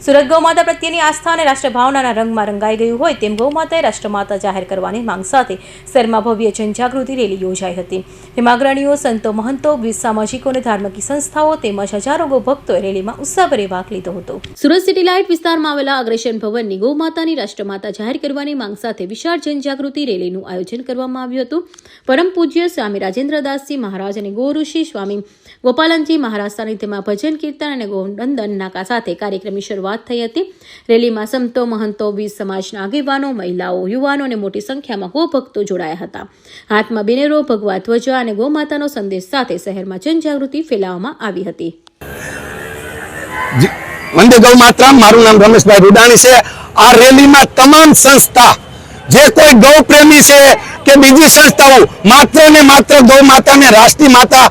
સુરત ગૌમાતા પ્રત્યેની આસ્થા અને રાષ્ટ્રભાવનાના રંગમાં રંગાઈ ગયું હોય તેમ ગૌમાતાએ રાષ્ટ્રમાતા જાહેર કરવાની માંગ સાથે શહેરમાં ભવ્ય જનજાગૃતિ રેલી યોજાઈ હતી. તેમાં અગ્રણીઓ, સંતો, મહંતો, વિવિધ સામાજિકો અને ધાર્મિક સંસ્થાઓ તેમજ હજારો ગૌભક્તોએ રેલીમાં ઉત્સાહભેર ભાગ લીધો હતો. સુરત સિટી લાઇટ વિસ્તારમાં આવેલા અગ્રેસન ભવનની ગૌમાતાની રાષ્ટ્રમાતા જાહેર કરવાની માંગ સાથે વિશાળ જનજાગૃતિ રેલીનું આયોજન કરવામાં આવ્યું હતું. પરમ પૂજ્ય સ્વામી રાજેન્દ્રદાસજી મહારાજ અને ગૌઋષિ સ્વામી ગોપાલનજી મહારાજ સાનિધ્યમાં ભજન, કીર્તન અને ગૌવંદન નાકા સાથે કાર્યક્રમની શરૂઆત થઈ હતી. રેલીમાં સંતો, મહંતો, વિવિધ સમાજના આગેવાનો, મહિલાઓ, યુવાનો અને મોટી સંખ્યામાં ગૌભક્તો જોડાયા હતા. હાથમાં બેનરો, ભગવા ધ્વજા અને ગૌમાતાનો સંદેશ સાથે શહેરમાં જનજાગૃતિ ફેલાવવામાં આવી હતી. વંદે ગૌ માતા. મારું નામ રમેશભાઈ રૂડાણી છે. આ રેલીમાં તમામ સંસ્થા, જે કોઈ ગૌ પ્રેમી છે કે બીજી સંસ્થાઓ, માત્ર ને માત્ર ગૌ માતાને રાષ્ટ્રીય માતા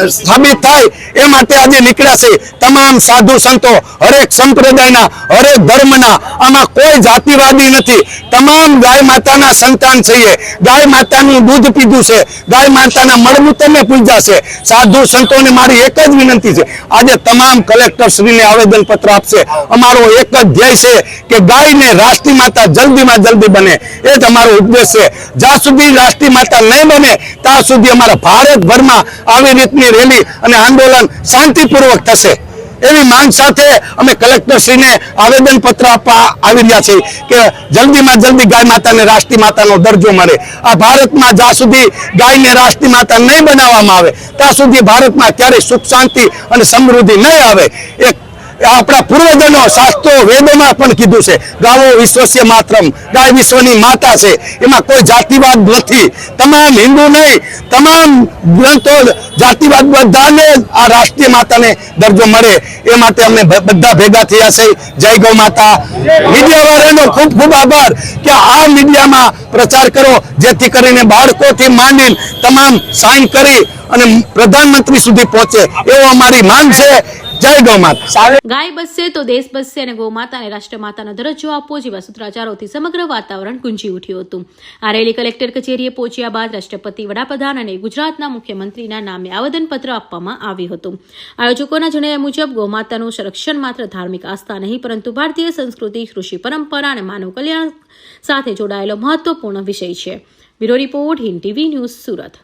સાબિત થાય એ માટે આજે નીકળ્યા છે. તમામ સાધુ સંતો, હરેક સંપ્રદાયના, હરેક ધર્મના, આમાં કોઈ જાતિવાદી નથી. તમામ ગાય માતાના સંતાન છીએ. ગાય માતાનું દૂધ પીધું છે, ગાય માતાના મળમૂત્રને પૂજ્યા છે. સાધુ સંતોને મારી એક જ વિનંતી છે, આજે તમામ કલેક્ટરશ્રીને આવેદન પત્ર આપશે. અમારો એક જ ધ્યેય છે કે ગાયને રાષ્ટ્રીય માતા જલ્દીમાં જલ્દી બને, એ જ અમારો ઉદ્દેશ છે. જ્યાં સુધી રાષ્ટ્રીય માતા નહીં બને ત્યાં સુધી અમારા ભારતભરમાં આવી રીતની રેલી અને આંદોલન શાંતિપૂર્વક થશે એવી માંગ સાથે અમે કલેક્ટરશ્રીને આવેદન પત્ર આપવા આવી રહ્યા છીએ કે જલ્દીમાં જલ્દી ગાય માતાને રાષ્ટ્રીય માતાનો દરજ્જો મળે. આ ભારતમાં જ્યાં સુધી ગાયને રાષ્ટ્રીય માતા નહીં બનાવવામાં આવે ત્યાં સુધી ભારતમાં ક્યારેય સુખ, શાંતિ અને સમૃદ્ધિ નહીં આવે. આપણા પૂર્વજોનો શાસ્ત્રો, વેદોમાં પણ કીધું છે, ગાવો વિશ્વસ્ય માતરમ, ગાય વિશ્વની માતા છે. એમાં કોઈ જાતિવાદ નથી. તમામ હિન્દુ નહીં, તમામ ગ્રંથો, જાતિવાદ બધાને આ રાષ્ટ્રીય માતાને દરજ્જો મળે એ માટે અમે બધા ભેગા થયા છે. જય ગૌ માતા. મીડિયાવાળાનો ખૂબ ખૂબ આભાર કે આ મીડિયામાં પ્રચાર કરો, જેથી કરીને બાળકોથી માંડીને તમામ સાઇન કરી અને પ્રધાનમંત્રી સુધી પહોંચે એવો અમારી માંગ છે. જય ગૌ માતા. ગાય બચશે તો દેશ બચશે અને ગૌ માતાને રાષ્ટ્રમાતાનો દરજ્જો આપવો જેવા સૂત્રાચારોથી સમગ્ર વાતાવરણ ગુંજી ઉઠ્યું હતું. આ રેલી કલેક્ટર કચેરીએ પહોંચ્યા બાદ રાષ્ટ્રપતિ, વડાપ્રધાન અને ગુજરાતના મુખ્યમંત્રીના નામે આવેદનપત્ર આપવામાં આવ્યું હતું. આયોજકોના જણાવ્યા મુજબ ગૌમાતાનું સંરક્ષણ માત્ર ધાર્મિક આસ્થા નહીં પરંતુ ભારતીય સંસ્કૃતિ, કૃષિ પરંપરા અને માનવ કલ્યાણ સાથે જોડાયેલો મહત્વપૂર્ણ વિષય છે. Bureau report, Hind TV news, Surat.